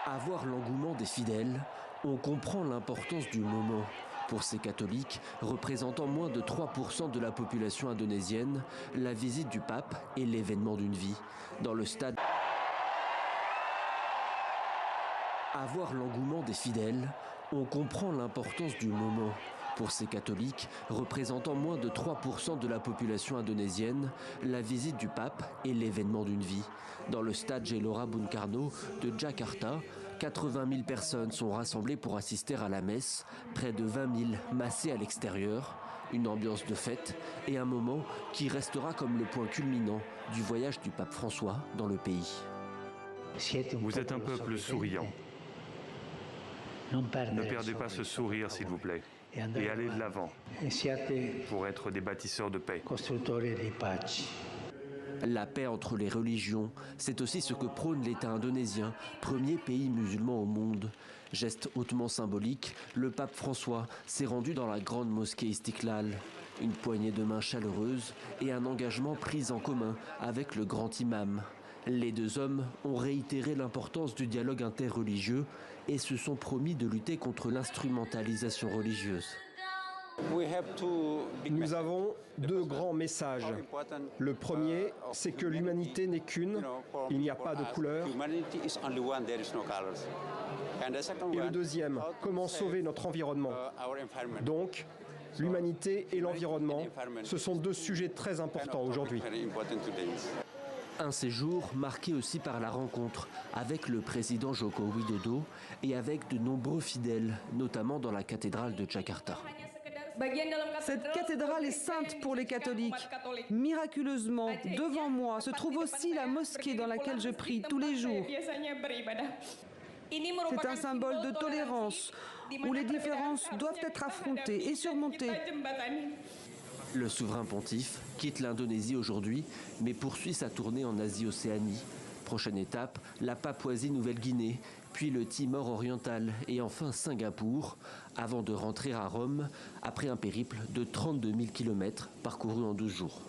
À voir l'engouement des fidèles, on comprend l'importance du moment. Pour ces catholiques, représentant moins de 3% de la population indonésienne, la visite du pape est l'événement d'une vie. Dans le stade, à voir l'engouement des fidèles, on comprend l'importance du moment. Pour ces catholiques, représentant moins de 3% de la population indonésienne, la visite du pape est l'événement d'une vie. Dans le stade Gelora Bung Karno de Jakarta, 80 000 personnes sont rassemblées pour assister à la messe, près de 20 000 massés à l'extérieur, une ambiance de fête et un moment qui restera comme le point culminant du voyage du pape François dans le pays. Vous êtes un peuple souriant. Ne perdez pas ce sourire, s'il vous plaît, et allez de l'avant pour être des bâtisseurs de paix. La paix entre les religions, c'est aussi ce que prône l'État indonésien, premier pays musulman au monde. Geste hautement symbolique, le pape François s'est rendu dans la grande mosquée Istiklal. Une poignée de main chaleureuse et un engagement pris en commun avec le grand imam. Les deux hommes ont réitéré l'importance du dialogue interreligieux et se sont promis de lutter contre l'instrumentalisation religieuse. Nous avons deux grands messages. Le premier, c'est que l'humanité n'est qu'une, il n'y a pas de couleur. Et le deuxième, comment sauver notre environnement. Donc, l'humanité et l'environnement, ce sont deux sujets très importants aujourd'hui. Un séjour marqué aussi par la rencontre avec le président Joko Widodo et avec de nombreux fidèles, notamment dans la cathédrale de Jakarta. Cette cathédrale est sainte pour les catholiques. Miraculeusement, devant moi, se trouve aussi la mosquée dans laquelle je prie tous les jours. C'est un symbole de tolérance, où les différences doivent être affrontées et surmontées. Le souverain pontife quitte l'Indonésie aujourd'hui, mais poursuit sa tournée en Asie-Océanie. Prochaine étape, la Papouasie-Nouvelle-Guinée, puis le Timor oriental et enfin Singapour, avant de rentrer à Rome après un périple de 32 000 km parcouru en 12 jours.